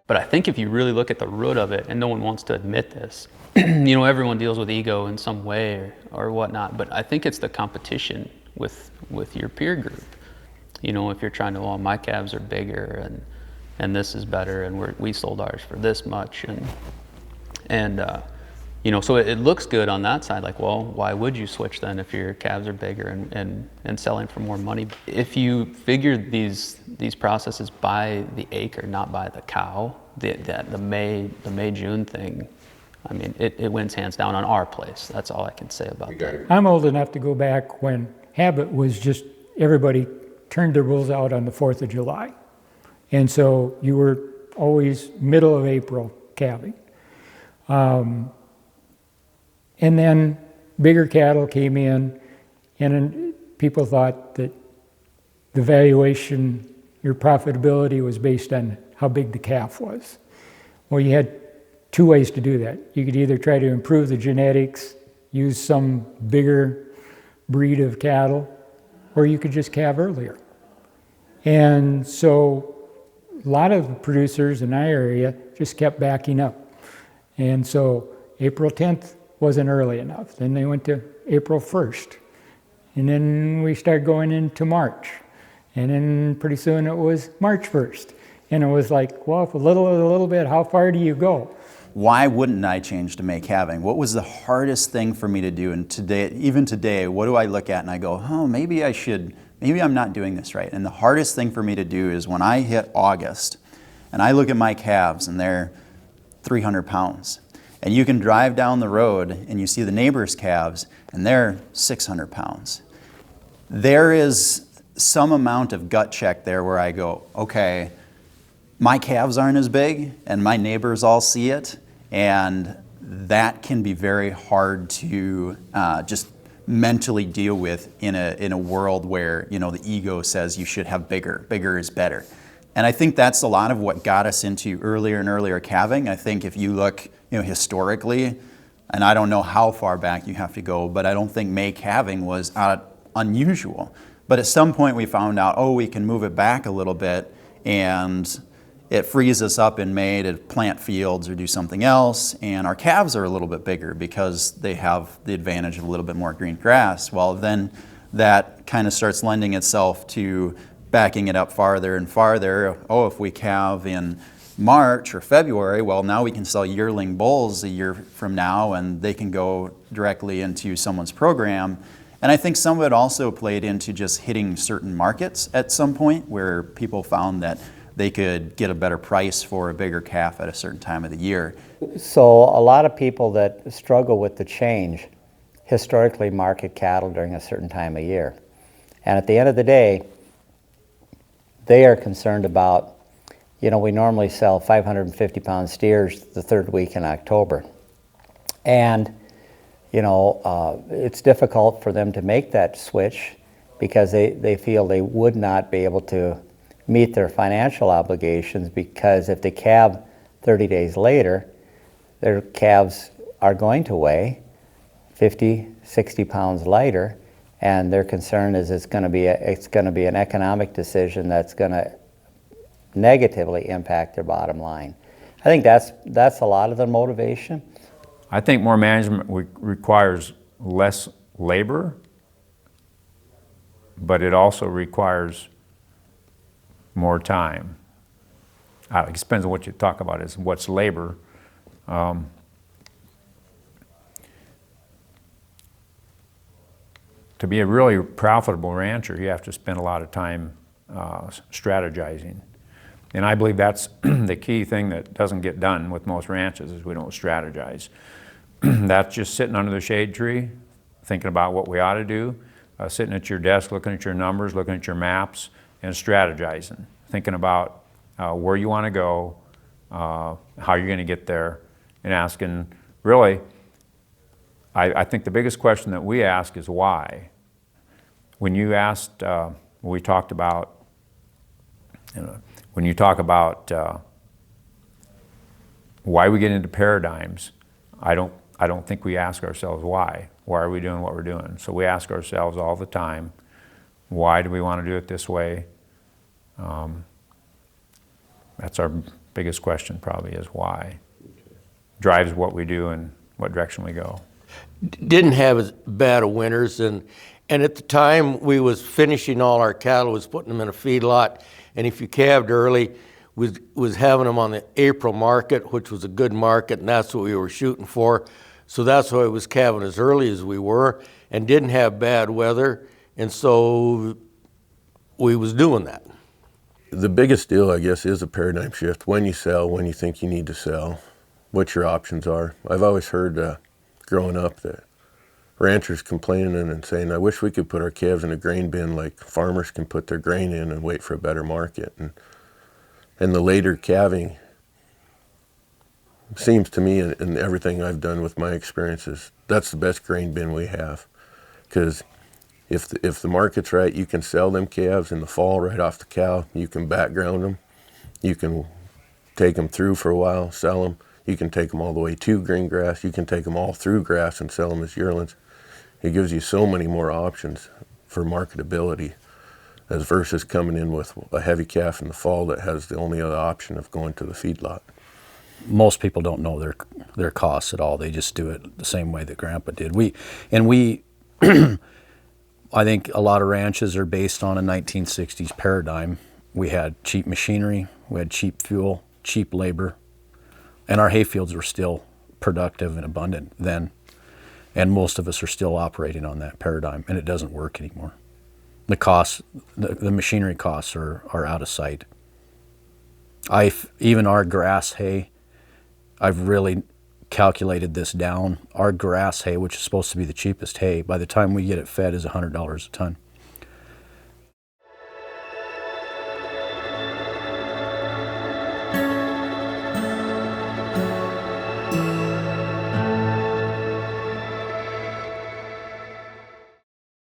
But I think if you really look at the root of it, and no one wants to admit this, you know, everyone deals with ego in some way or whatnot, but I think it's the competition with your peer group. You know, if you're trying to, well, my calves are bigger and this is better and we sold ours for this much and you know, so it looks good on that side, like, well, why would you switch then if your calves are bigger and selling for more money? If you figure these processes by the acre, not by the cow, the May-June thing, I mean, it wins hands down on our place. That's all I can say about that. I'm old enough to go back when habit was just everybody turned their bulls out on the 4th of July. And so you were always middle of April calving. And then bigger cattle came in, and people thought that the valuation, your profitability was based on how big the calf was. Well, you had two ways to do that. You could either try to improve the genetics, use some bigger breed of cattle, or you could just calve earlier. And so a lot of producers in our area just kept backing up. And so April 10th wasn't early enough. Then they went to April 1st. And then we started going into March. And then pretty soon it was March 1st. And it was like, well, if a little bit, how far do you go? Why wouldn't I change to May calving? What was the hardest thing for me to do? And today, even today, what do I look at and I go, oh, maybe I'm not doing this right. And the hardest thing for me to do is when I hit August and I look at my calves and they're 300 pounds. And you can drive down the road and you see the neighbor's calves and they're 600 pounds. There is some amount of gut check there where I go, okay, my calves aren't as big and my neighbors all see it, and that can be very hard to just mentally deal with in a world where, you know, the ego says you should have bigger is better. And I think that's a lot of what got us into earlier and earlier calving. I think if you look, you know, historically, and I don't know how far back you have to go, but I don't think May calving was unusual. But at some point we found out, oh, we can move it back a little bit, and it frees us up in May to plant fields or do something else, and our calves are a little bit bigger because they have the advantage of a little bit more green grass. Well, then that kind of starts lending itself to backing it up farther and farther. Oh, if we calve in March or February, well, now we can sell yearling bulls a year from now and they can go directly into someone's program. And I think some of it also played into just hitting certain markets at some point where people found that they could get a better price for a bigger calf at a certain time of the year. So a lot of people that struggle with the change historically market cattle during a certain time of year. And at the end of the day, they are concerned about, you know, we normally sell 550-pound steers the third week in October. And, you know, it's difficult for them to make that switch because they feel they would not be able to meet their financial obligations, because if they calve 30 days later, their calves are going to weigh 50, 60 pounds lighter, and their concern is it's going to be an economic decision that's going to negatively impact their bottom line. I think that's a lot of the motivation. I think more management requires less labor, but it also requires more time. It depends on what you talk about is what's labor. To be a really profitable rancher, you have to spend a lot of time strategizing. And I believe that's the key thing that doesn't get done with most ranches is we don't strategize. That's just sitting under the shade tree, thinking about what we ought to do, sitting at your desk, looking at your numbers, looking at your maps, and strategizing, thinking about where you want to go, how you're going to get there, and asking, really, I think the biggest question that we ask is why. When you asked, we talked about, when you talk about why we get into paradigms, I don't think we ask ourselves why. Why are we doing what we're doing? So we ask ourselves all the time, why do we want to do it this way? That's our biggest question probably, is why. Drives what we do and what direction we go. Didn't have as bad of winters, and at the time we was finishing all our cattle, was putting them in a feedlot, and if you calved early, was having them on the April market, which was a good market, and that's what we were shooting for. So that's why we was calving as early as we were, and didn't have bad weather, and so we was doing that. The biggest deal, I guess, is a paradigm shift. When you sell, when you think you need to sell, what your options are. I've always heard growing up that ranchers complaining and saying, I wish we could put our calves in a grain bin like farmers can put their grain in and wait for a better market. And the later calving seems to me, in everything I've done with my experiences, that's the best grain bin we have. Because if the market's right, you can sell them calves in the fall right off the cow. You can background them. You can take them through for a while, sell them. You can take them all the way to green grass. You can take them all through grass and sell them as yearlings. It gives you so many more options for marketability, as versus coming in with a heavy calf in the fall that has the only other option of going to the feedlot. Most people don't know their costs at all. They just do it the same way that Grandpa did. I think a lot of ranches are based on a 1960s paradigm. We had cheap machinery, we had cheap fuel, cheap labor, and our hayfields were still productive and abundant then. And most of us are still operating on that paradigm, and it doesn't work anymore. The costs, the machinery costs are out of sight. Even our grass hay, I've really calculated this down. Our grass hay, which is supposed to be the cheapest hay, by the time we get it fed is $100 a ton.